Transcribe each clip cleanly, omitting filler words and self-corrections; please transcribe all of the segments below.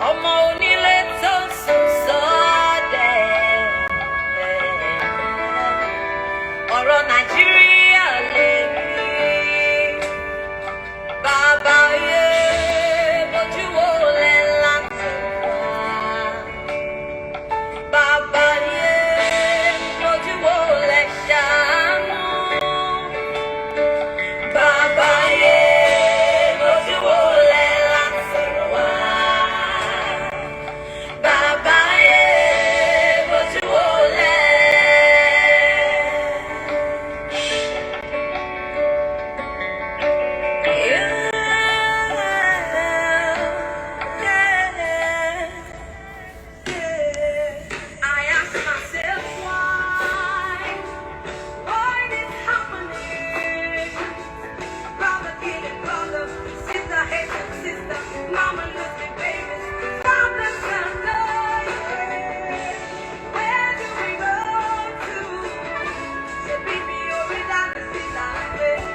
ọmọ onílé tó sùn sọ́dẹ̀. Ọ̀rọ̀ Nàìjíríà lè rí. Bàbá yé bójú wo lẹ̀ láti wá. Bàbá yé bójú wo lẹ̀ ṣàánú. Bàbá yé bójú wo lẹ̀ láti wá. Bàbá yé bójú wo lẹ̀. I ask myself why this happening? Brother killing brother, sister hating sister, mama losing babies, father son dying. Where do we go to? So baby, you're without the sister, baby,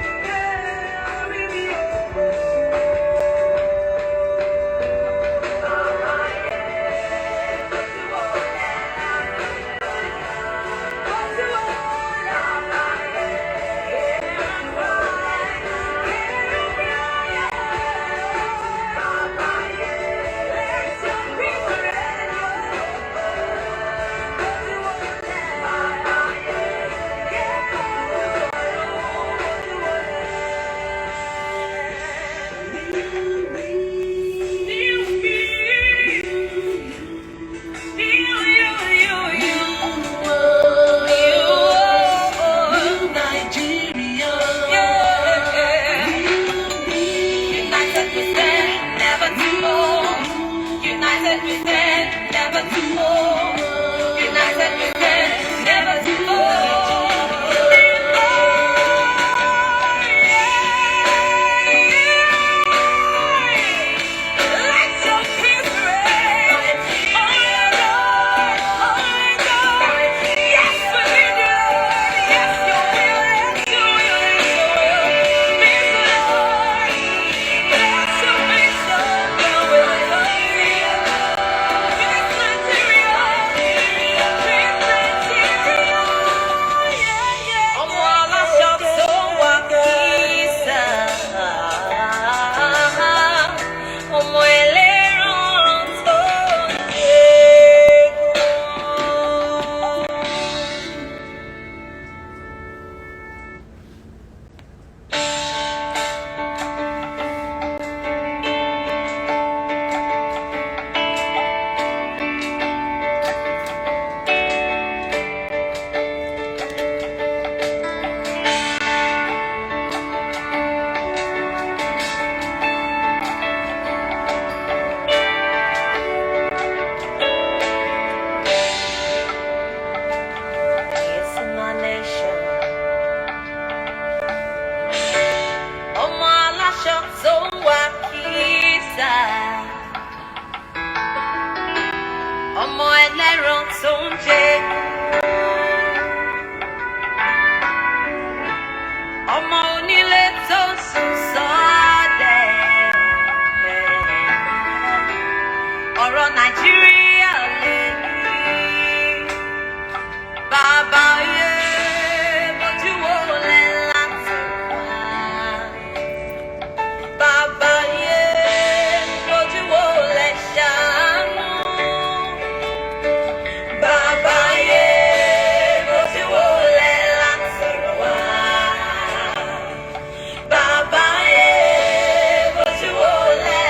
ọmọ ẹlẹ́ran tó ń jẹ, ọmọ onílé tó sùn sọ́dẹ̀. Ọ̀rọ̀ Nàìjíríà lè rí. Bàbá yé bójú wo lẹ̀ láti wá. Bàbá yé bójú wo lẹ̀ ṣàánú. Bàbá yé bójú wo lẹ̀ láti wá. Bàbá yé bójú wo lẹ̀.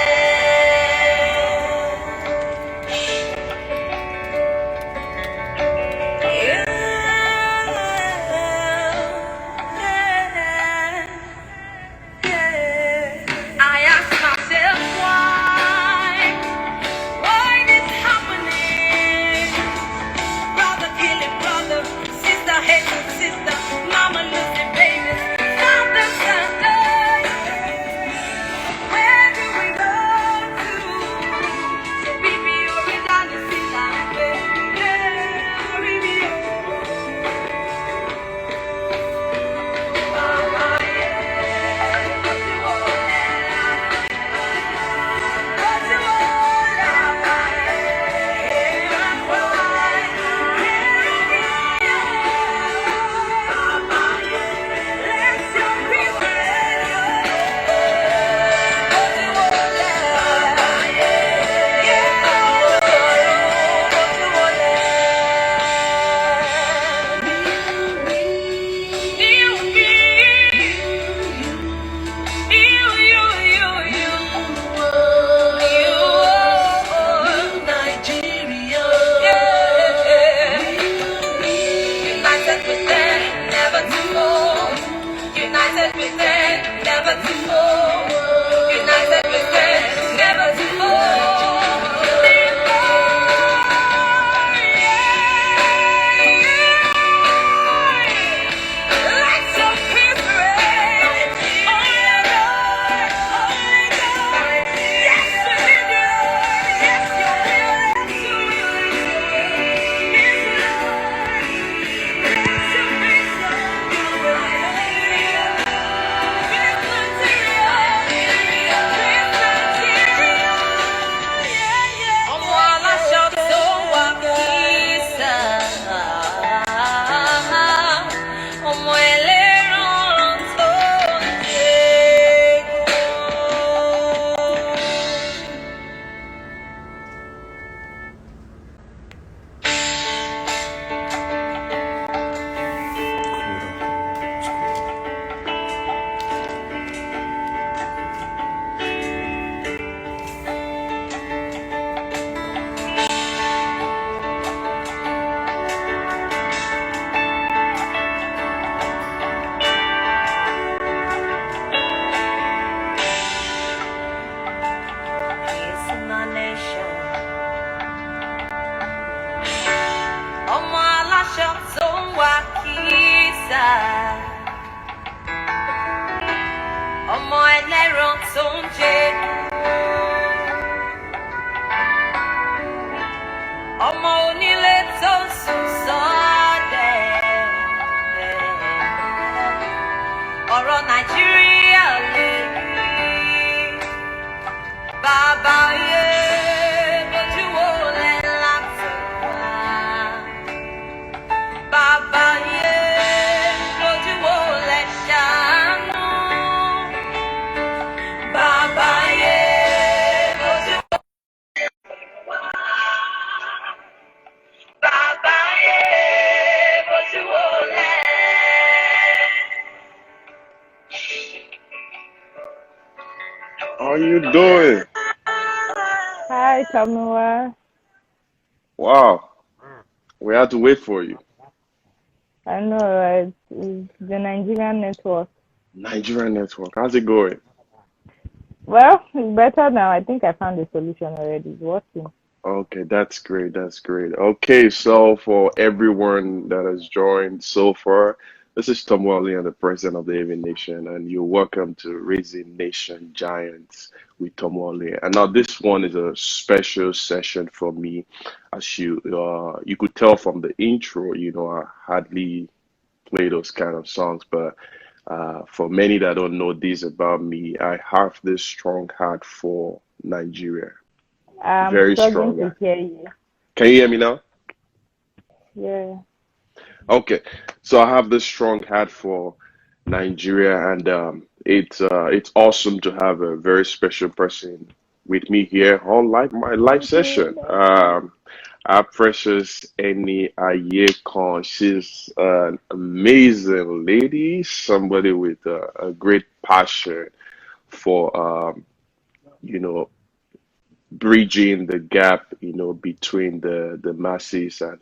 ọmọ onílé tó sùn sọ́dẹ̀. Ọ̀rọ̀ Nàìjíríà lè rí. Bàbá yé bójú wo lẹ̀ láti wá. Bàbá yé bójú wo lẹ̀ ṣàánú. Bàbá yé bójú wo wá. Bàbá yé bójú wo lẹ̀. How you doing? Hi, Tomiwa. Wow, we had to wait for you. I know, right? It's the Nigerian network. Nigerian network. How's it going? Well, it's better now. I think I found a solution already. It's working. Okay, that's great. That's great. Okay, so for everyone that has joined so far, this is Tomiwa Oluyen, the president of the Avian Nation, and you're welcome to Raising Nation Giants with Tomiwa Oluyen. And now this one is a special session for me, as you could tell from the intro. I hardly play those kind of songs, but for many that don't know this about me, I have this strong heart for Nigeria. I'm Very struggling strong. to hear you. Can you hear me now? Yeah. Okay, so I have this strong heart for Nigeria, and it's awesome to have a very special person with me here on my live session. Our precious Eniayekan. She's an amazing lady, somebody with a great passion for you know bridging the gap between the masses and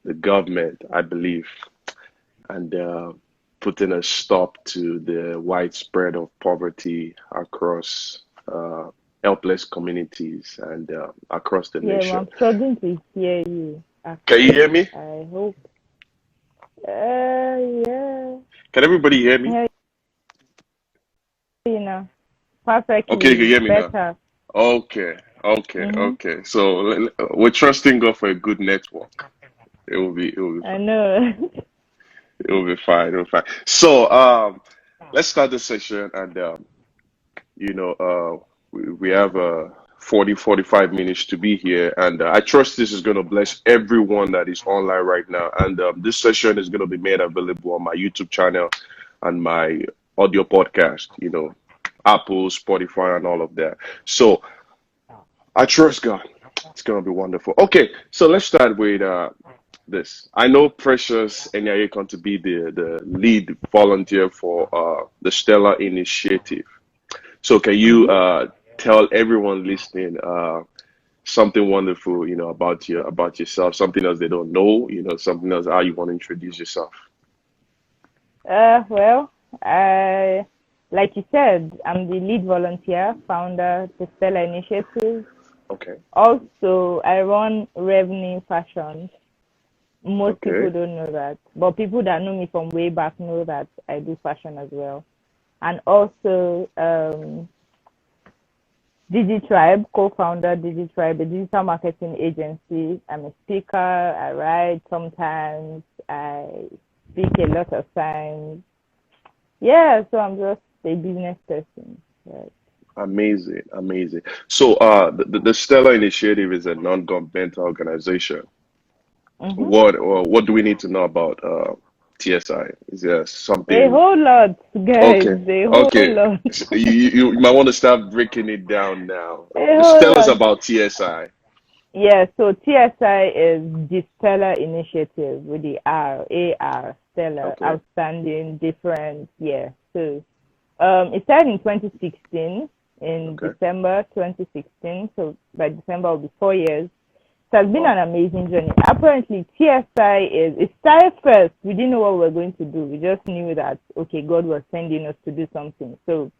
the government, I believe, and putting a stop to the widespread of poverty across helpless communities and across the Yeah, well, nation. I'm struggling to hear you, Can you hear actually. me? I hope. Yeah. Can everybody hear I me? hear you now. Okay, you can Perfectly. hear me now. Better. Okay, okay, Mm-hmm. okay. So we're trusting God for a good network. It will be I know. fine. It will be fine. So let's start this session, and we have 45 minutes to be here, and I trust this is going to bless everyone that is online right now. And this session is going to be made available on my YouTube channel and my audio podcast, Apple, Spotify, and all of that. So I trust God. It's going to be wonderful. Okay, so let's start with this. I know Precious Eniayekan to be the lead volunteer for the Stellar Initiative. So can you Mm-hmm. tell everyone listening something wonderful, about yourself, something else they don't know, something else how you want to introduce yourself. Well, like you said, I'm the lead volunteer, founder, the Stella Initiative. Okay. Also, I run Revenue Fashion. Most people Okay. don't know that, but people that know me from way back know that I do fashion as well. And also, DigiTribe, co-founder DigiTribe, a digital marketing agency. I'm a speaker. I write sometimes. I speak a lot of times. Yeah, so I'm just a business person. Right. Amazing, amazing. So the Stellar Initiative is a non-governmental organization. Mm-hmm. What do we need to know about TSI? Is there A something? whole lot, guys. Okay, A whole okay. lot. So you might want to start breaking it down now. A Just whole tell us lot. about TSI. Yeah, so TSI is the Stellar Initiative with the AR, Stellar, Okay. outstanding, different. Yeah. So it started in 2016, in Okay. December 2016. So by December will be 4 years. It has been Wow. an amazing journey. Apparently, it started first. We didn't know what we were going to do. We just knew that, okay, God was sending us to do something. So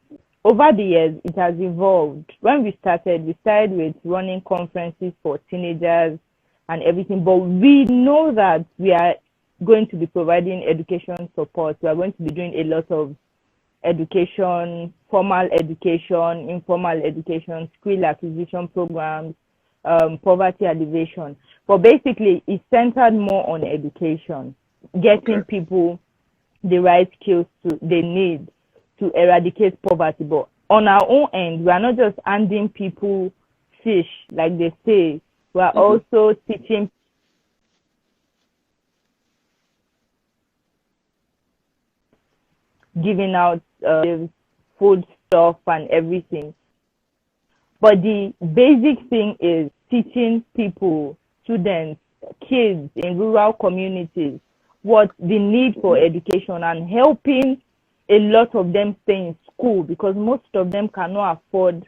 over the years, it has evolved. When we started with running conferences for teenagers and everything. But we know that we are going to be providing education support. We are going to be doing a lot of education, formal education, informal education, skill acquisition programs, poverty alleviation. But basically, it's centered more on education, getting Okay. people the right skills they need to eradicate poverty. But on our own end, we are not just handing people fish, like they say. We are Mm-hmm. also teaching, giving out food stuff and everything. But the basic thing is teaching people, students, kids in rural communities what the need for Mm-hmm. education, and helping a lot of them stay in school because most of them cannot afford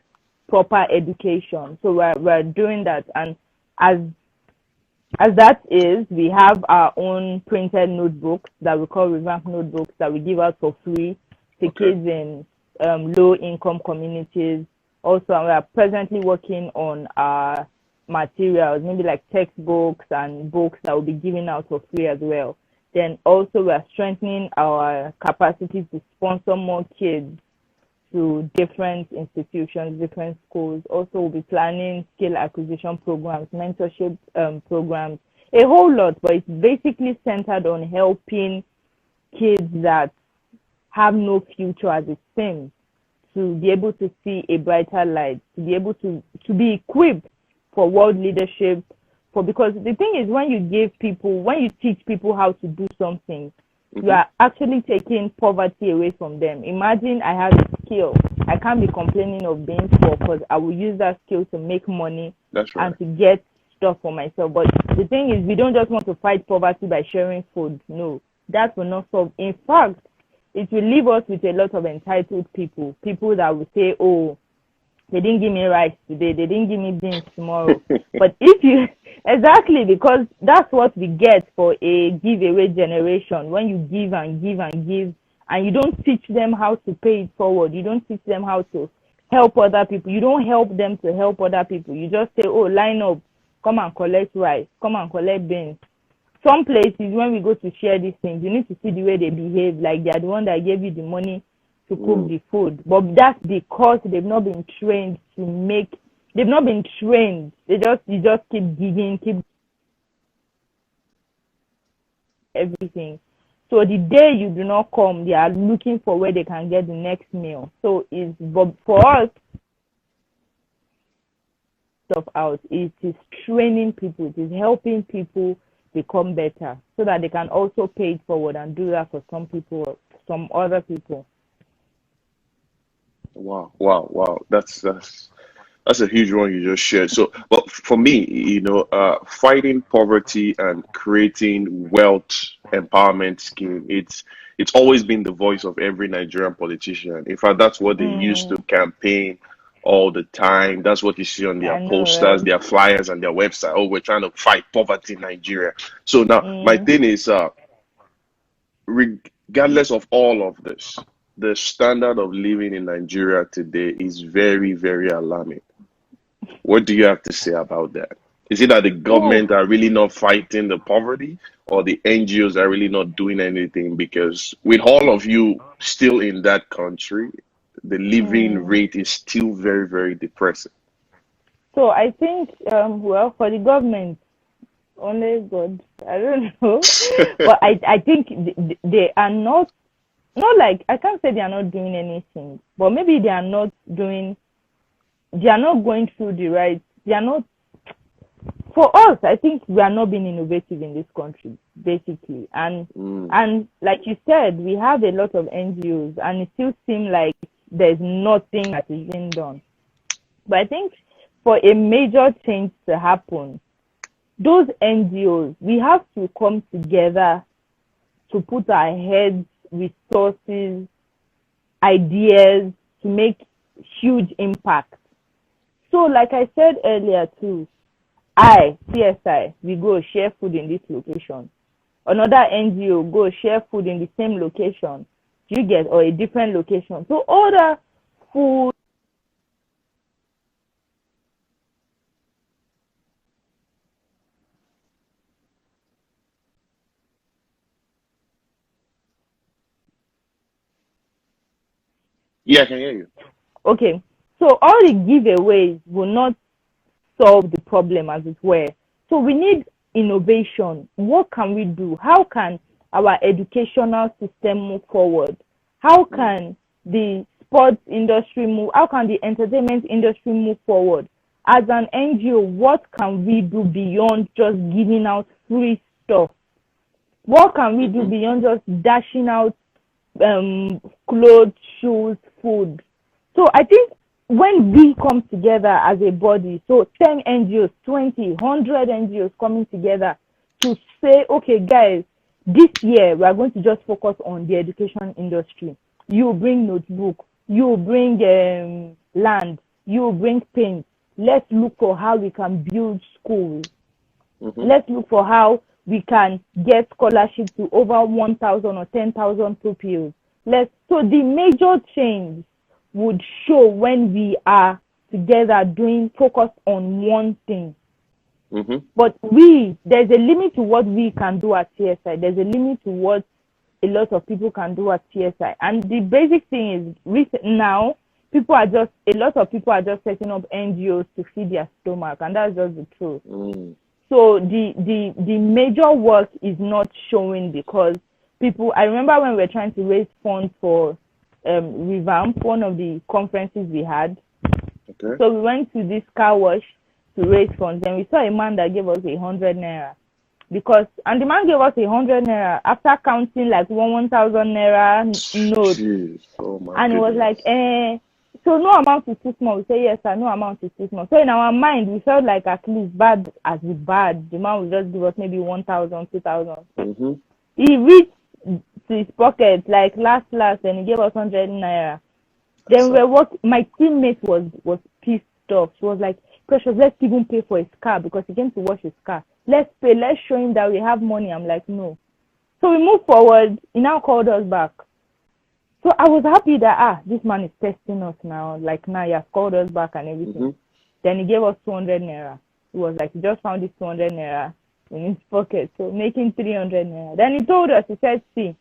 proper education. So we're doing that. And as that is, we have our own printed notebooks that we call revamped notebooks that we give out for free to Okay. kids in low income communities. Also, we are presently working on our materials, maybe like textbooks and books that will be given out for free as well. Then also we are strengthening our capacity to sponsor more kids to different institutions, different schools. Also, we'll be planning skill acquisition programs, mentorship programs, a whole lot. But it's basically centered on helping kids that have no future as it seems to be able to see a brighter light, to be able to be equipped for world leadership. For because the thing is, when you teach people how to do something, you Mm-hmm. are actually taking poverty away from them. Imagine I have a skill. I can't be complaining of being poor because I will use that skill to make money That's right. and to get stuff for myself. But the thing is, we don't just want to fight poverty by sharing food. No, that will not solve. In fact, it will leave us with a lot of entitled people, people that will say, oh, they didn't give me rice today, they didn't give me beans tomorrow. But if you, exactly, because that's what we get for a giveaway generation. When you give and give and give, and you don't teach them how to pay it forward, you don't teach them how to help other people, you don't help them to help other people. You just say, oh, line up, come and collect rice, come and collect beans. Some places, when we go to share these things, you need to see the way they behave, like they are the one that gave you the money to cook Mm. the food. But that's because they've not been trained to make, they've not been trained. You just keep giving, keep everything. So the day you do not come, they are looking for where they can get the next meal. So but for us, stuff out, it is training people, it is helping people become better so that they can also pay it forward and do that for some people, some other people. Wow, wow, wow. That's a huge one you just shared. So, but for me, fighting poverty and creating wealth empowerment scheme, it's always been the voice of every Nigerian politician. In fact, that's what they used to Mm, campaign all the time. That's what you see on their I know, posters, right? their flyers, and their website. Oh, we're trying to fight poverty in Nigeria. So now my Mm. thing is, regardless of all of this, the standard of living in Nigeria today is very, very alarming. What do you have to say about that? Is it that the Oh, government are really not fighting the poverty, or the NGOs are really not doing anything? Because with all of you still in that country, the living mm. rate is still very, very depressing. So I think, well, for the government, only God, I don't know, but I think they are not like, I can't say they are not doing anything, but maybe they are not going through the right, they are not, for us, I think we are not being innovative in this country, basically. Mm, And like you said, we have a lot of NGOs, and it still seems like there's nothing that is being done. But I think for a major change to happen, those NGOs, we have to come together to put our heads, resources, ideas to make huge impact. So, like I said earlier too, CSI, we go share food in this location. Another NGO go share food in the same location. Do you get, or a different location? So order food. yeah, I can hear you. Okay. So all the giveaways will not solve the problem, as it were. So we need innovation. What can we do? How can our educational system move forward? How can the sports industry move? How can the entertainment industry move forward? As an NGO, what can we do beyond just giving out free stuff? What can we do beyond just dashing out clothes, shoes, food? So I think when we come together as a body, so 10 NGOs, 20, 100 NGOs coming together to say, okay, guys, this year we are going to just focus on the education industry. You bring notebook, you bring land, you bring paint. Let's look for how we can build schools. Let's look for how we can get scholarship to over 1,000 or 10,000 pupils. So the major change would show when we are together doing focus on one thing. But there's a limit to what we can do at TSI. There's a limit to what a lot of people can do at TSI. And the basic thing is, now, a lot of people are just setting up NGOs to feed their stomach, and that's just the truth. So the major work is not showing, because I remember when we were trying to raise funds for Revamp, one of the conferences we had. Okay. So we went to this car wash to raise funds, and we saw a man that gave us 100 naira. And the man gave us 100 naira after counting like 1,000 naira notes. And it was like, so no amount is too small. We say, yes, sir, no amount is too small. So in our mind, we felt like at least bad as with bad. The man would just give us maybe 1,000, 2,000. He reached to his pocket like last, and he gave us 100 naira. Then my teammate was pissed off. She was like, Precious, let's even pay for his car, because he came to wash his car. Let's pay, let's show him that we have money. I'm like, no. So we moved forward. He now called us back. So I was happy that, this man is testing us now. Like, now he has called us back and everything. Then he gave us 200 naira. He was like, he just found this 200 naira in his pocket. So making 300 naira. Then he told us, he said, see,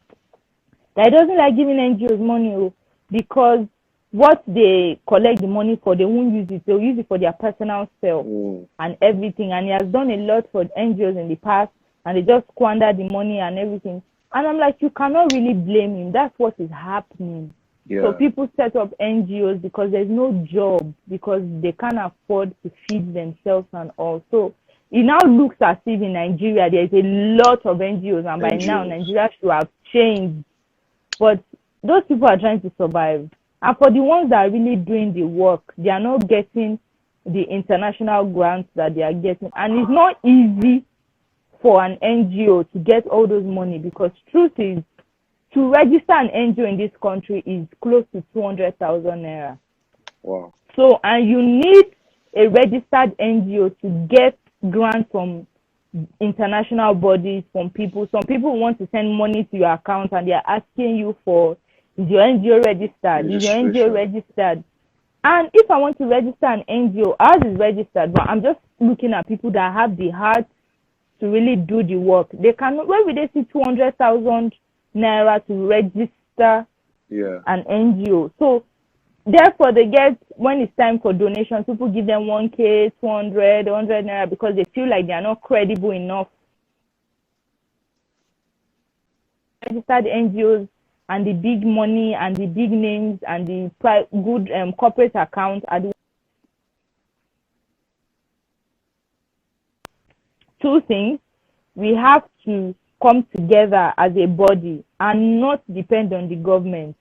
that he doesn't like giving NGOs money, because what they collect the money for, they won't use it. They'll use it for their personal self and everything. And he has done a lot for NGOs in the past, and they just squander the money and everything. And I'm like, you cannot really blame him. That's what is happening. Yeah. So people set up NGOs because there's no job, because they can't afford to feed themselves and all. So it now looks as if in Nigeria there's a lot of NGOs, and by now Nigeria should have changed. But those people are trying to survive. And for the ones that are really doing the work, they are not getting the international grants that they are getting. And it's not easy for an NGO to get all those money, because truth is, to register an NGO in this country is close to 200,000 naira. Wow. So, and you need a registered NGO to get grants from international bodies, from people. Some people want to send money to your account, and they are asking you for, is your NGO registered? Is your NGO registered? And if I want to register an NGO, ours is registered, but I'm just looking at people that have the heart to really do the work. They cannot. Where will they see 200,000 naira to register an NGO? So therefore, they get, when it's time for donations, people give them 1K, 200, 100 naira, because they feel like they are not credible enough. Registered NGOs and the big money and the big names and the good corporate accounts are the two things. We have to come together as a body and not depend on the government.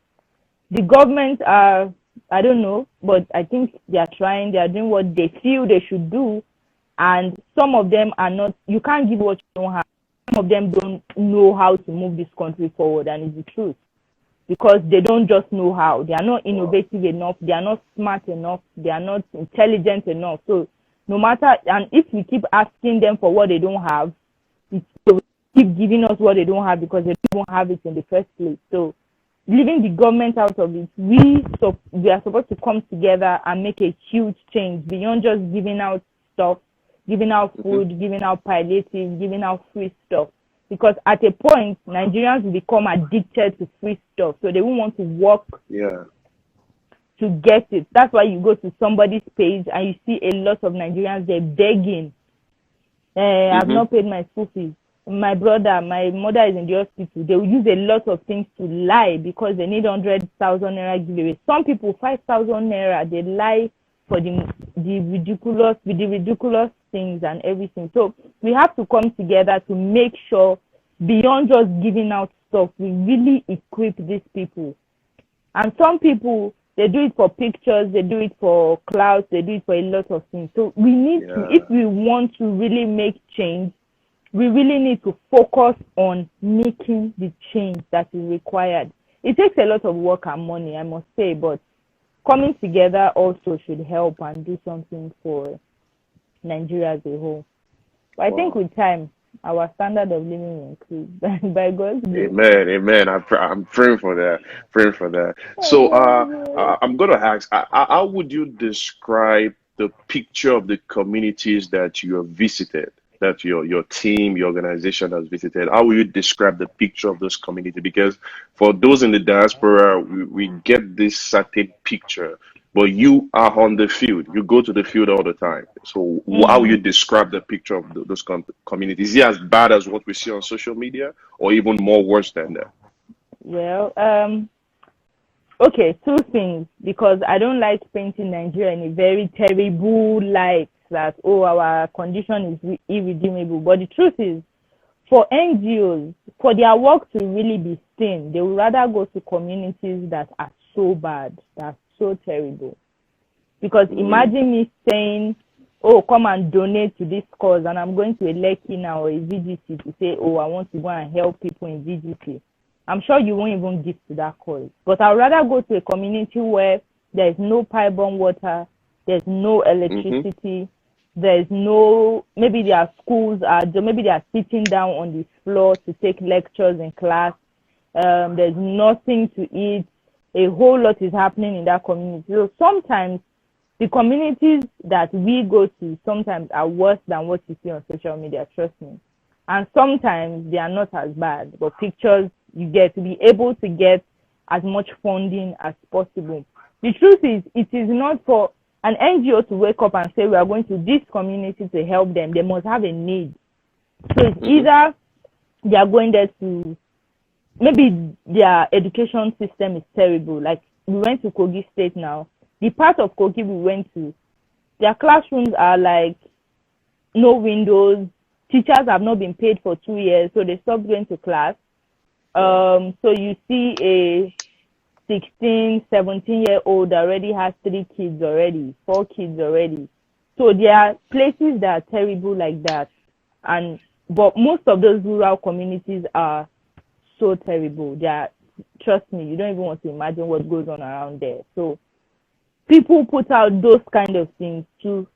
The government are, I don't know, but I think they are trying, they are doing what they feel they should do, and some of them are not. You can't give what you don't have. Some of them don't know how to move this country forward, and it's the truth. Because they don't just know how. They are not innovative enough. They are not smart enough. They are not intelligent enough. So no matter, and if we keep asking them for what they don't have, they will keep giving us what they don't have, because they don't have it in the first place. So leaving the government out of it, we are supposed to come together and make a huge change beyond just giving out stuff, giving out food, giving out palliative, giving out free stuff. Because at a point, Nigerians will become addicted to free stuff, so they won't want to work to get it. That's why you go to somebody's page and you see a lot of Nigerians there begging. I've Mm-hmm. not paid my school fees. My mother is in the hospital. They will use a lot of things to lie because they need 100,000 naira giveaway. Some people 5,000 naira. They lie for the ridiculous things and everything. So we have to come together to make sure, beyond just giving out stuff, we really equip these people. And some people, they do it for pictures, they do it for clouds, they do it for a lot of things. So we need to, if we want to really make change, we really need to focus on making the change that is required. It takes a lot of work and money, I must say, but coming together also should help and do something for Nigeria as a whole. But I think with time, our standard of living will increase by God's grace. Amen, amen. I'm praying for that, praying for that. So, I'm gonna ask, how would you describe the picture of the communities that you have visited, that your team, your organization has visited? How will you describe the picture of those communities? Because for those in the diaspora, we get this certain picture, but you are on the field. You go to the field all the time. So, how will you describe the picture of those communities? Is it as bad as what we see on social media, or even more worse than that? Well, okay, two things, because I don't like painting Nigeria in a very terrible light that, oh, our condition is irredeemable. But the truth is, for NGOs, for their work to really be seen, they would rather go to communities that are so bad, that are so terrible. Because imagine me saying, oh, come and donate to this cause, and I'm going to a Lekki now or a VGC to say, oh, I want to go and help people in VGC. I'm sure you won't even give to that cause. But I'd rather go to a community where there's no pipe-borne water, there's no electricity, there's no, maybe their schools are, maybe they are sitting down on the floor to take lectures in class. There's nothing to eat. A whole lot is happening in that community. So sometimes the communities that we go to sometimes are worse than what you see on social media, trust me. And sometimes they are not as bad, but pictures you get to be able to get as much funding as possible. The truth is, it is not for an NGO to wake up and say, we are going to this community to help them. They must have a need. So it's either they are going there to, maybe their education system is terrible. Like, we went to Kogi State now. The part of Kogi we went to, their classrooms are like no windows. Teachers have not been paid for 2 years, so they stopped going to class. So you see a 16, 17-year-old already has 3 kids already, 4 kids already. So there are places that are terrible like that. But most of those rural communities are so terrible. They are, trust me, you don't even want to imagine what goes on around there. So people put out those kind of things to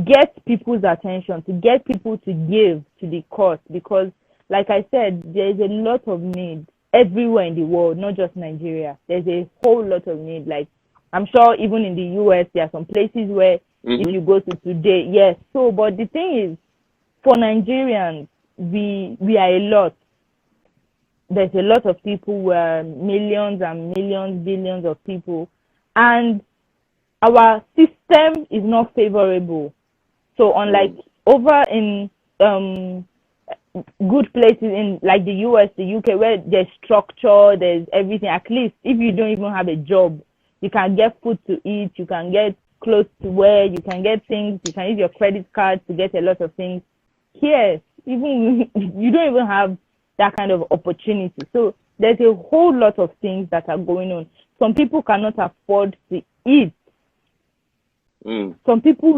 get people's attention, to get people to give to the cause, because like I said, there is a lot of need everywhere in the world, not just Nigeria. There's a whole lot of need. Like, I'm sure even in the US, there are some places where if you go to today, yes. So, but the thing is, for Nigerians, we are a lot. There's a lot of people, where millions and millions, billions of people, and our system is not favorable. So unlike over in good places in like the US, the UK, where there's structure, there's everything. At least if you don't even have a job, you can get food to eat, you can get clothes to wear, you can get things, you can use your credit card to get a lot of things. Here, even you don't even have that kind of opportunity. So there's a whole lot of things that are going on. Some people cannot afford to eat. Some people,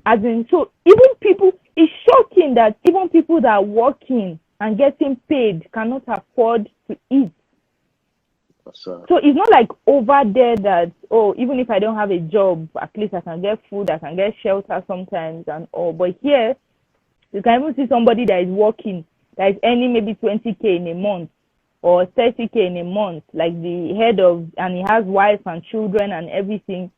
as in, so even people, it's shocking that even people that are working and getting paid cannot afford to eat. So it's not like over there that, oh, even if I don't have a job, at least I can get food, I can get shelter sometimes and all. But here, you can even see somebody that is working, that is earning maybe 20K in a month or 30K in a month, like the head of, and he has wife and children and everything.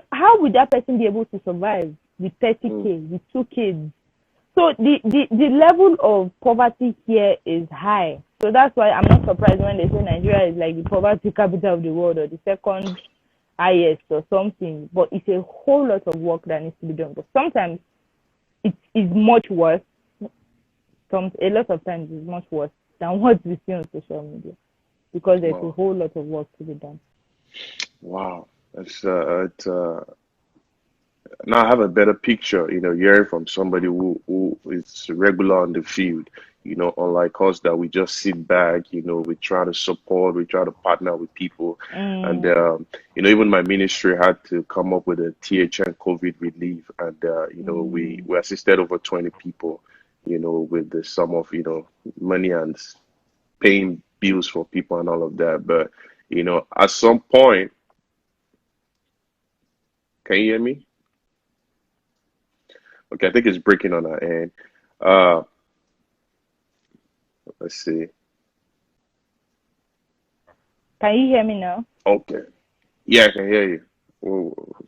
How would that person be able to survive with 30K, with 2 kids? So the level of poverty here is high. So that's why I'm not surprised when they say Nigeria is like the poverty capital of the world, or the second IS or something, but it's a whole lot of work that needs to be done. But sometimes it is much worse. A lot of times it's much worse than what we see on social media because there's a Wow. whole lot of work to be done. Wow. Now I have a better picture, hearing from somebody who is regular on the field, unlike us that we just sit back, we try to support, we try to partner with people. And, Mm, even my ministry had to come up with a THN COVID relief. And, mm, we assisted over 20 people, with the sum of, money and paying bills for people and all of that. But, at some point, can you hear me? Okay, I think it's breaking on our end. Uh, let's see. can you hear me now? Okay. Yeah, I can hear you.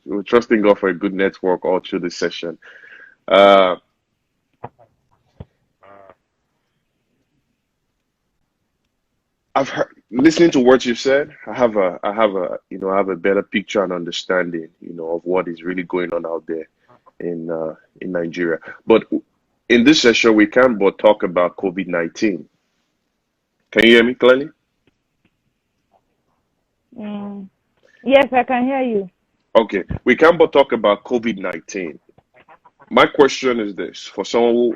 We're trusting God for a good network all through the session. Uh, I've heard, listening to what you said, I have a better picture and understanding, of what is really going on out there in Nigeria. But in this session, we can't but talk about COVID-19. Can you hear me clearly? Mm. Yes, I can hear you. Okay, we can't but talk about COVID-19. My question is this, for someone who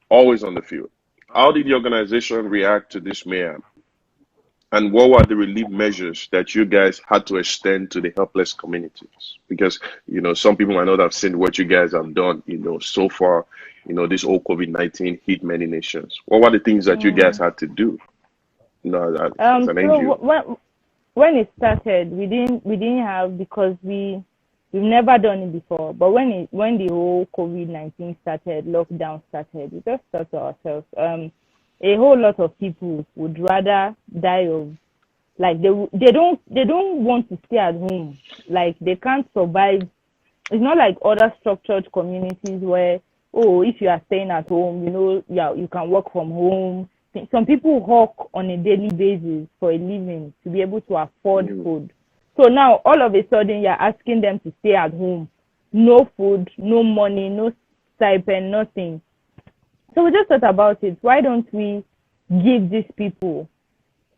always on the field, how did the organization react to this mayhem? And what were the relief measures that you guys had to extend to the helpless communities? Because, some people might not have seen what you guys have done, so far, this whole COVID-19 hit many nations. What were the things that you guys Mm. had to do, as an So NGO? when it started, we didn't have because we've never done it before. But when the whole COVID-19 started, lockdown started, we just thought to ourselves, a whole lot of people would rather die of like they don't want to stay at home. Like they can't survive. It's not like other structured communities where, oh, if you are staying at home, yeah, you can work from home. Some people work on a daily basis for a living to be able to afford Mm, food. So now all of a sudden you're asking them to stay at home, no food, no money, no stipend, nothing. So we just thought about it. Why don't we give these people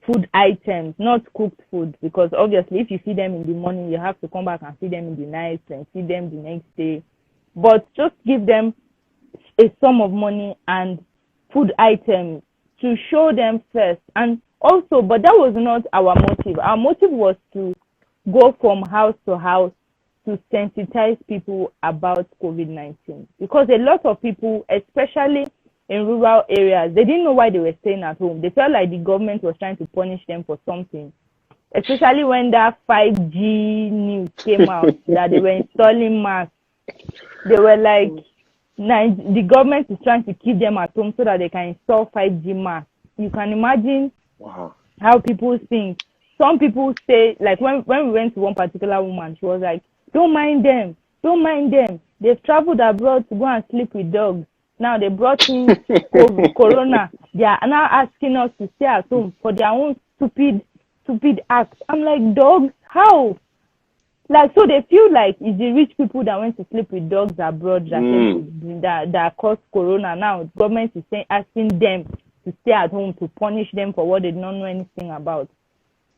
food items, not cooked food? Because obviously, if you feed them in the morning, you have to come back and feed them in the night and feed them the next day. But just give them a sum of money and food items to show them first. And also, but that was not our motive. Our motive was to go from house to house to sensitize people about COVID-19. Because a lot of people, especially in rural areas, they didn't know why they were staying at home. They felt like the government was trying to punish them for something. Especially when that 5G news came out that they were installing masks. They were like, the government is trying to keep them at home so that they can install 5G masks. You can imagine wow. how people think. Some people say, like when we went to one particular woman, she was like, don't mind them, don't mind them. They've traveled abroad to go and sleep with dogs. Now they brought in corona. They are now asking us to stay at home for their own stupid acts. I'm like, dogs? How? Like, so they feel like it's the rich people that went to sleep with dogs abroad that came Mm, to that caused corona. Now the government is asking them to stay at home to punish them for what they don't know anything about.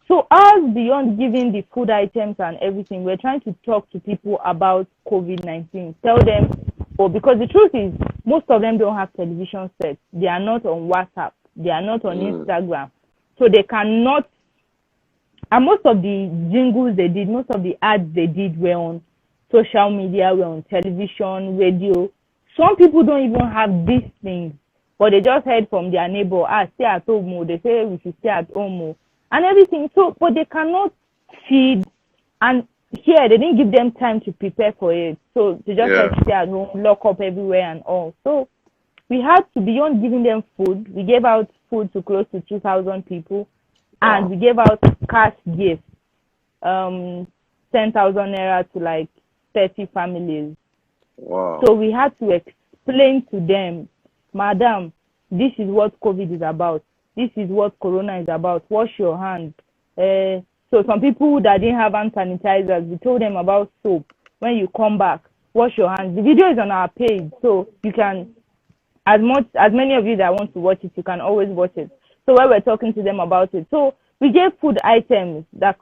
So us, beyond giving the food items and everything, we're trying to talk to people about COVID-19. Tell them, oh, because the truth is, most of them don't have television sets. They are not on WhatsApp. They are not on mm, Instagram. So they cannot, and most of the jingles they did, most of the ads they did were on social media, were on television, radio. Some people don't even have these things, but they just heard from their neighbor, stay at home, oh. They say we should stay at home, oh, and everything. So, but they cannot feed, and here they didn't give them time to prepare for it. So they just had yeah. to stay at home, lock up everywhere and all. So we had to, beyond giving them food, we gave out food to close to 2,000 people, and Wow. we gave out cash gifts, 10,000 naira to like 30 families. Wow. So we had to explain to them, Madam, this is what COVID is about. This is what Corona is about. Wash your hands. So some people that didn't have hand sanitizers, we told them about soap. When you come back, wash your hands. The video is on our page, so you can, as many of you that want to watch it, you can always watch it. So while we're talking to them about it, so we gave food items that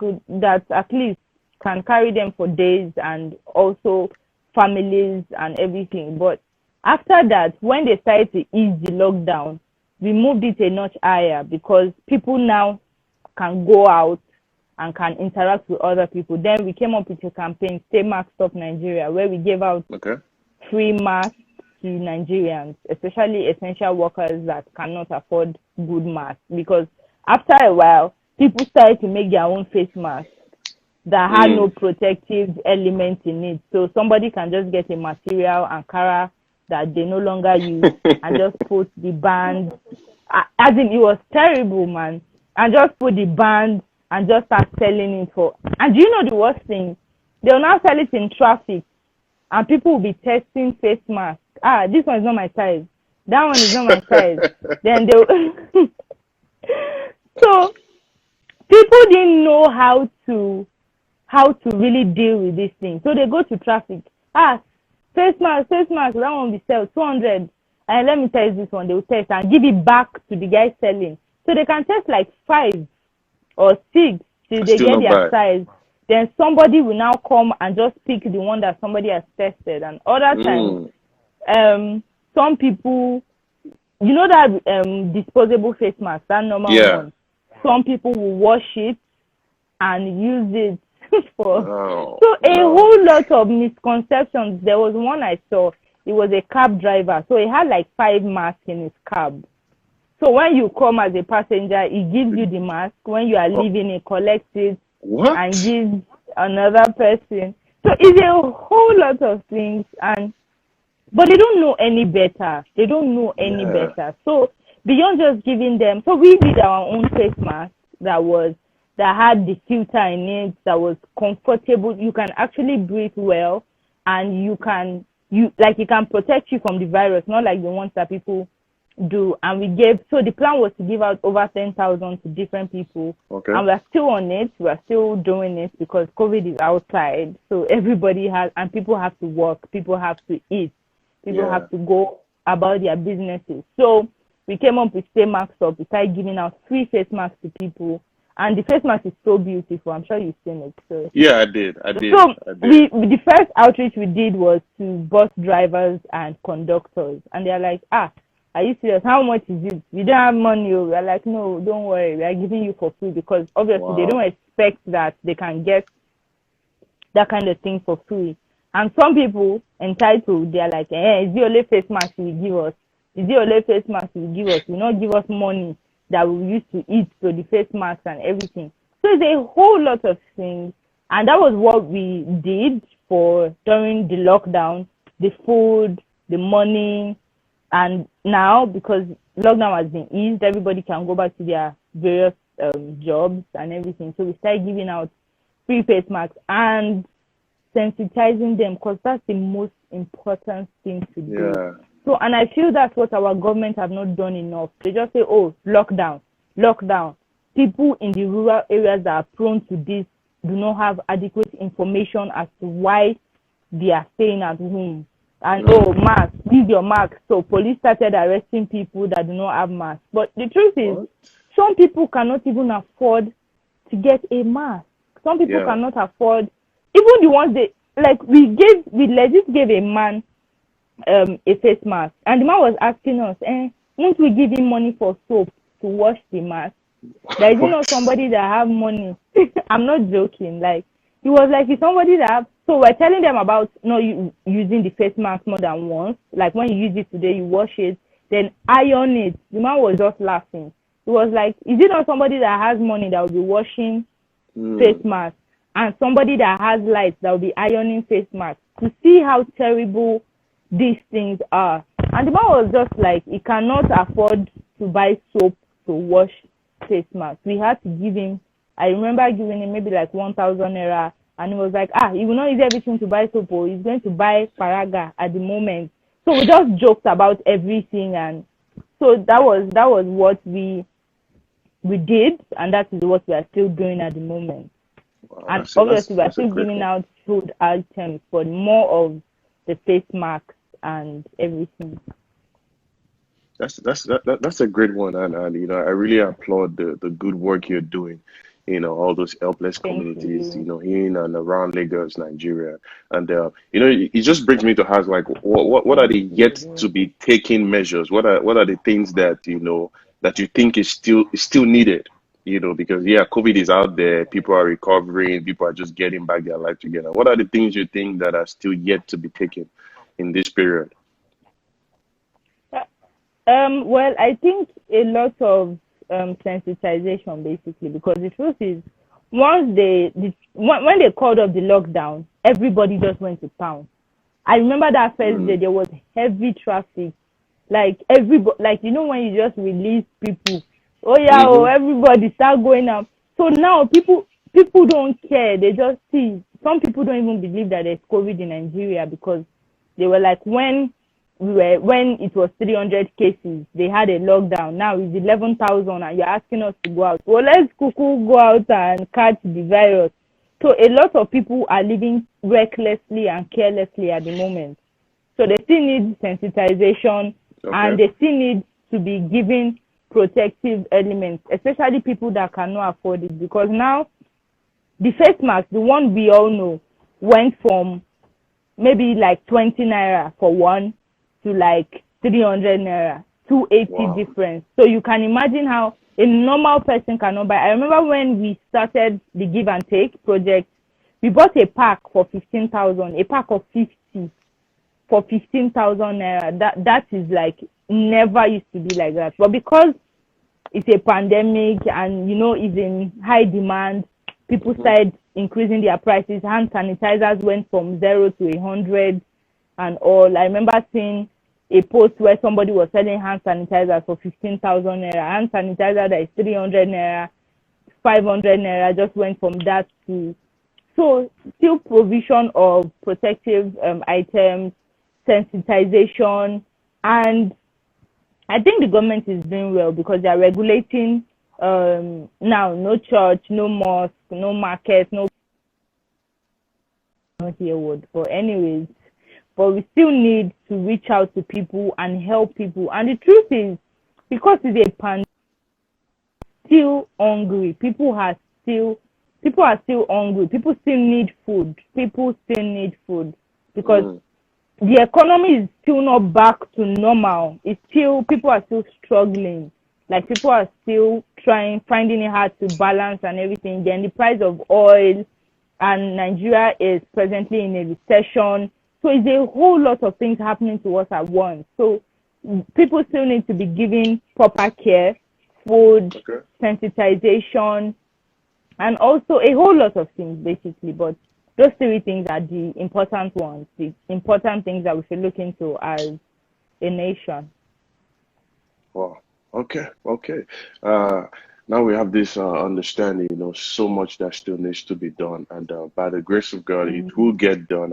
at least can carry them for days, and also families and everything. But after that, when they started to ease the lockdown, we moved it a notch higher because people now can go out and can interact with other people. Then we came up with a campaign, Stay Mask Stop Nigeria, where we gave out Okay. free masks to Nigerians, especially essential workers that cannot afford good masks. Because after a while, people started to make their own face masks that had no protective element in it. So somebody can just get a material Ankara that they no longer use and just put the band. As in, it was terrible, man. And just put the band and just start selling it for. And do you know the worst thing? They'll now sell it in traffic, and people will be testing face masks. This one is not my size. That one is not my size. Then they'll. So people didn't know how to really deal with this thing. So they go to traffic. Face mask, that one will be sell 200. And let me tell you this one, they will test and give it back to the guy selling. So they can test like 5 or 6 till they get their size. Then somebody will now come and just pick the one that somebody has tested. And other times, some people, you know that disposable face mask, that normal one. Some people will wash it and use it for. A whole lot of misconceptions. There was one I saw. It was a cab driver, so he had like 5 masks in his cab. So when you come as a passenger, he gives you the mask. When you are leaving, he collects it and gives another person. So it's a whole lot of things, but they don't know any better. They don't know any better. So beyond just giving them, so we did our own face mask that had the filter in it, that was comfortable. You can actually breathe well, and it can protect you from the virus, not like the ones that people do. And so the plan was to give out over 10,000 to different people. Okay. And we're still on it. We're still doing it because COVID is outside. So everybody and people have to work. People have to eat. People have to go about their businesses. So we came up with Stay Masked Up. We started giving out free face masks to people. And the face mask is so beautiful. I'm sure you've seen it. So. Yeah, I did. So the first outreach we did was to bus drivers and conductors. And they're like, are you serious? How much is it? We don't have money. We're like, no, don't worry. We are giving you for free, because obviously they don't expect that they can get that kind of thing for free. And some people entitled, they're like, is the only face mask you will give us? Is the only face mask you will give us? You not give us money that we used to eat, so the face masks and everything. So it's a whole lot of things. And that was what we did during the lockdown, the food, the money. And now, because lockdown has been eased, everybody can go back to their various jobs and everything. So we started giving out free face masks and sensitizing them, because that's the most important thing to do. So, and I feel that's what our government have not done enough. They just say, lockdown. People in the rural areas that are prone to this do not have adequate information as to why they are staying at home. And, mask, leave your mask. So police started arresting people that do not have masks. But the truth is, some people cannot even afford to get a mask. Some people cannot afford, even the ones we legit gave a man a face mask, and the man was asking us, won't we give him money for soap to wash the mask? There is not somebody that have money. I'm not joking. Like, he was like, it's somebody that have. So we're telling them about not using the face mask more than once. Like, when you use it today, you wash it, then iron it. The man was just laughing. He was like, is it not somebody that has money that will be washing face masks, and somebody that has lights that will be ironing face masks, to see how terrible these things are? And the man was just like, he cannot afford to buy soap to wash face masks. We had to give him, I remember giving him maybe like 1,000 naira, and he was like, he will not use everything to buy soap, or he's going to buy paraga at the moment. So we just joked about everything, and so that was what we did, and that is what we are still doing at the moment. Wow, And that's obviously, we're that's a still great giving one. out food items, but more of the face masks and everything. That's a great one, and I really applaud the good work you're doing. All those helpless Thank communities, you. in and around Lagos, Nigeria, and it just brings me to ask, like, what are Thank the yet to you. be taken measures? What are the things that that you think is still needed? Because yeah, COVID is out there, people are recovering, people are just getting back their life together. What are the things you think that are still yet to be taken in this period? Well, I think a lot of sensitization basically, because the truth is, when they called off the lockdown, everybody just went to town. I remember that first day Mm, there was heavy traffic. Like everybody, like when you just release people, oh yeah, oh mm-hmm. everybody start going out. So now people don't care. They just see. Some people don't even believe that there's COVID in Nigeria because they were like when it was 300 cases, they had a lockdown. Now it's 11,000, and you're asking us to go out. Well, let's cuckoo go out and catch the virus. So a lot of people are living recklessly and carelessly at the moment. So they still need sensitization, and Okay. they still need to be given protective elements, especially people that cannot afford it. Because now the face mask, the one we all know, went from maybe like 20 naira for one to like 300 naira, 280 Wow. difference. So you can imagine how a normal person cannot buy. I remember when we started the give and take project, we bought a pack for 15,000, a pack of 50 for 15,000 naira. That is like never used to be like that. But because it's a pandemic and it's in high demand, people Hmm. started increasing their prices. Hand sanitizers went from 0 to 100 and all. I remember seeing a post where somebody was selling hand sanitizers for 15,000 naira. Hand sanitizer that is 300 naira, 500 naira just went from that to. So still provision of protective items, sensitization, and I think the government is doing well because they are regulating now no church, no mosque, no market, no not here word. But anyways, but we still need to reach out to people and help people. And the truth is, because it's a pandemic, still hungry. People are still hungry. People still need food. People still need food because Mm, the economy is still not back to normal. It's still people are still struggling. Like people are still finding it hard to balance and everything. Then the price of oil, and Nigeria is presently in a recession. So it's a whole lot of things happening to us at once. So people still need to be given proper care, food, okay. sensitization, and also a whole lot of things basically. But those three things are the important ones, the important things that we should look into as a nation. Wow. Okay. Okay. Uh, Now we have this understanding, so much that still needs to be done, and by the grace of God, it will Mm. get done.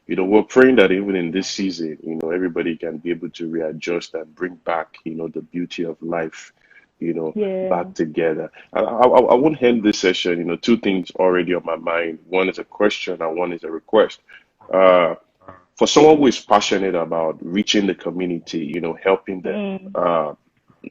We're praying that even in this season, everybody can be able to readjust and bring back, the beauty of life, Yeah. back together. I won't end this session, two things already on my mind. One is a question, and one is a request. Uh, for someone who is passionate about reaching the community, helping them, Mm. uh,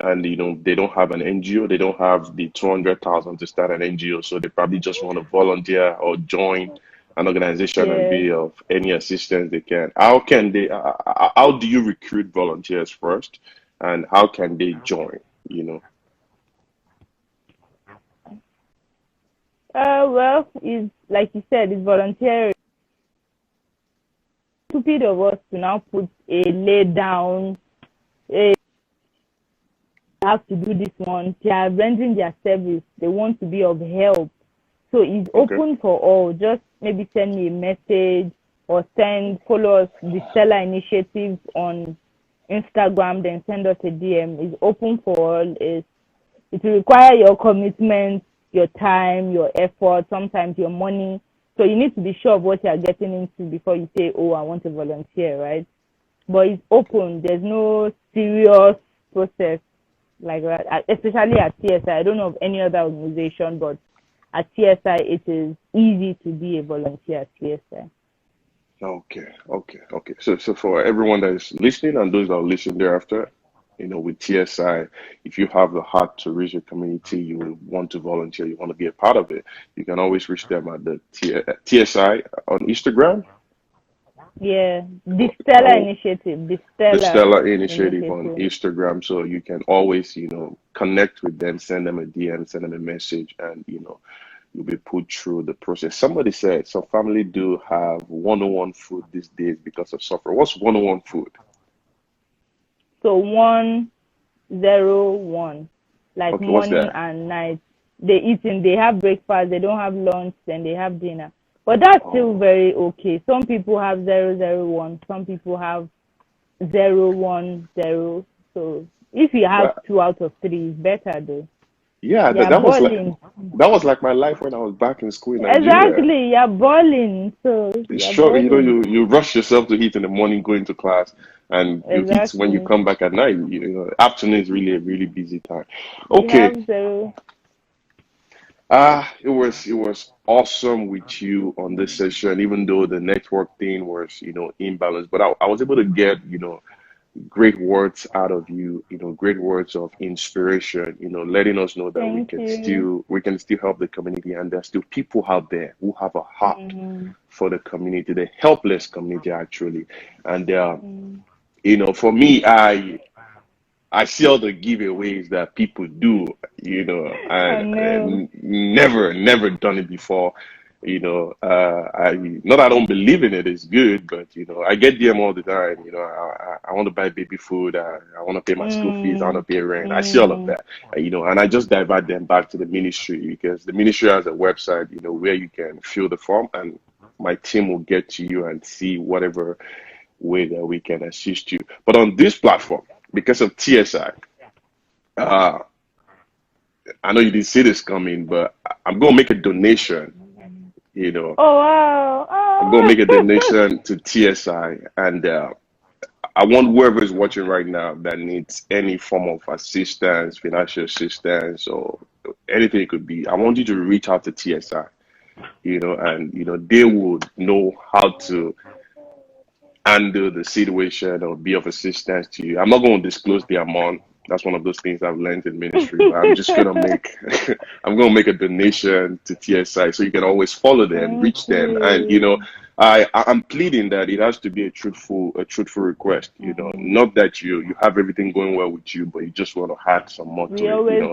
and they don't have an NGO, they don't have the 200,000 to start an NGO, so they probably just want to volunteer or join an organization and Yeah. be of any assistance they can. How can they? How do you recruit volunteers first, and how can they join? You know. Well, it's like you said, it's voluntary. Stupid of us to now put a lay down, a have to do this one. They are rendering their service. They want to be of help. So it's Okay. open for all. Just maybe send me a message or follow us the Stellar Initiative on Instagram, then send us a DM. It's open for all. It will require your commitment, your time, your effort, sometimes your money. So you need to be sure of what you are getting into before you say, oh, I want to volunteer, right? But it's open. There's no serious process like that, especially at CSI. I don't know of any other organization, but at TSI, it is easy to be a volunteer at TSI. Okay. So for everyone that is listening and those that will listen thereafter, with TSI, if you have the heart to reach your community, you want to volunteer, you want to be a part of it, you can always reach them at the TSI on Instagram, Yeah, the or, Stella or Initiative, the the Stella Stella Initiative on Initiative. Instagram. So you can always, connect with them, send them a DM, send them a message, and you'll be put through the process. Somebody said some family do have 101 food these days because of suffering. What's 101 food? So 101, like Okay, what's morning that? and night. They have breakfast, they don't have lunch, then they have dinner. But that's still Oh, very okay. Some people have 001, some people have 010. So if you have well, 2 out of 3, it's better though. yeah, You're balling. that was like my life when I was back in school in Nigeria. Exactly, you're balling. So It's you're struggle, balling. you rush yourself to eat in the morning, going to class, and you eat when you Exactly. come back at night. Afternoon is really a really busy time. We Okay, have zero. it was awesome with you on this session, even though the network thing was, imbalanced. But I was able to get, great words out of you, great words of inspiration, letting us know that we Thank can you. still help the community, and there's still people out there who have a heart Mm, for the community, the helpless community actually. And mm. for me, I see all the giveaways that people do, I and know. never done it before. I not I don't believe in it. It's good, but I get them all the time. I want to buy baby food. I want to pay my school fees. I want to Mm, pay rent. I see all of mm, that, and I just divert them back to the ministry because the ministry has a website, where you can fill the form, and my team will get to you and see whatever way that we can assist you. But on this platform, because of TSI, uh, I know you didn't see this coming, but I'm going to make a donation. You know, oh wow. I'm going to make a Oh. donation to TSI, and I want whoever is watching right now that needs any form of assistance, financial assistance, or anything it could be. I want you to reach out to TSI. And they would know how to handle the situation or be of assistance to you. I'm not going to disclose the amount. That's one of those things I've learned in ministry, but I'm just gonna make I'm gonna make a donation to TSI so you can always follow them, Thank reach them, and you. I'm pleading that it has to be a truthful request. Mm. Not that you have everything going well with you, but you just want to add some more to We it. always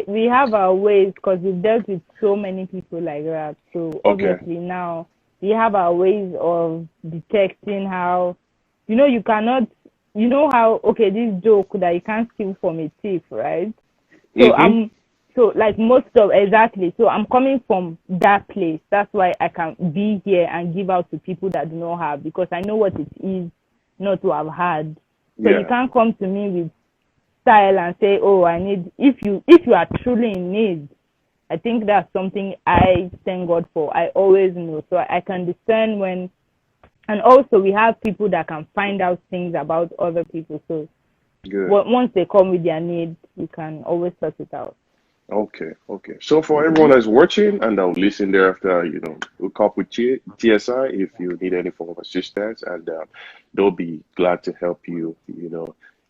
we have our ways because we've dealt with so many people like that. So Okay, obviously now we have our ways of detecting how, you cannot, how, okay, this joke that you can't steal from a thief, right? So mm-hmm, like most of, exactly. So I'm coming from that place. That's why I can be here and give out to people that do not have, because I know what it is not to have had. So you yeah, can't come to me with style and say, oh, I need, if you are truly in need. I think that's something I thank God for. I always know. So I can discern when, and also we have people that can find out things about other people. So good. once they come with their needs, you can always sort it out. Okay. So for everyone Mm-hmm. that's watching and that will listen thereafter, hook up with TSI if you need any form of assistance, and they'll be glad to help you,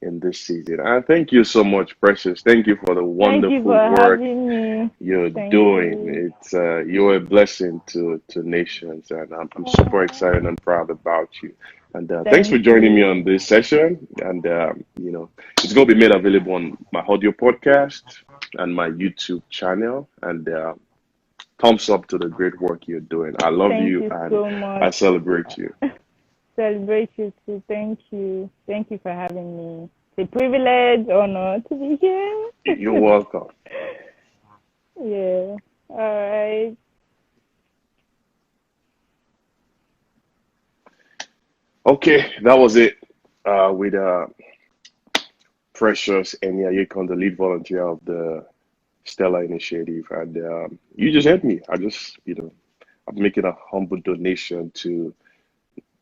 in this season. And thank you so much, Precious. Thank you for the Thank you wonderful for work having me. you're Thank doing. you. It's you're a blessing to nations, and I'm super excited and proud about you. And thanks for Thank joining me on you. this session. And it's going to be made available on my audio podcast and my YouTube channel. And thumbs up to the great work you're doing. I love Thank you, you and so I much. celebrate you. Celebrate you too. Thank you. Thank you for having me. It's a privilege, honor to be here. You're welcome. Yeah. All right. Okay, that was it with Precious Eniayekan, the lead volunteer of the Stella Initiative. And you just helped me. I'm making a humble donation to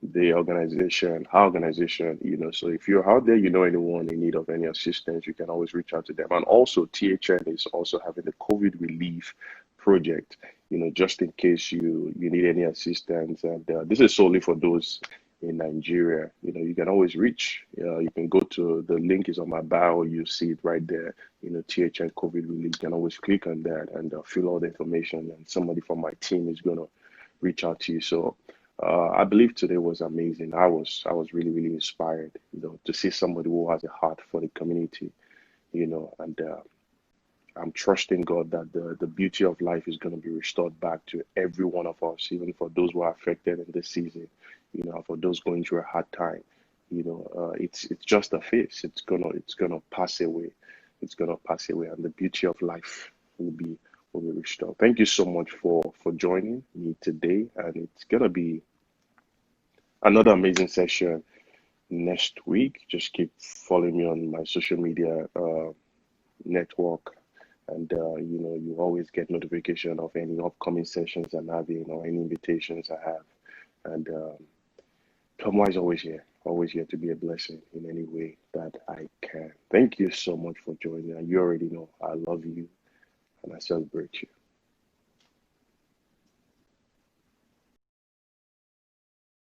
the organization, our organization, So if you're out there, anyone in need of any assistance, you can always reach out to them. And also, THN is also having the COVID relief project, just in case you need any assistance. And this is solely for those in Nigeria. You can always reach. You can go to the link is on my bio. You see it right there. THN COVID relief. You can always click on that and fill all the information, and somebody from my team is gonna reach out to you. So I believe today was amazing. I was really really inspired, to see somebody who has a heart for the community, and I'm trusting God that the beauty of life is going to be restored back to every one of us, even for those who are affected in this season, for those going through a hard time. It's just a phase. It's gonna pass away. It's gonna pass away, and the beauty of life will be restored. Thank you so much for joining me today, and it's gonna be another amazing session next week. Just keep following me on my social media network, and you always get notification of any upcoming sessions I'm having or any invitations I have. And Tomiwa is always here to be a blessing in any way that I can. Thank you so much for joining. And you already know I love you and I celebrate you.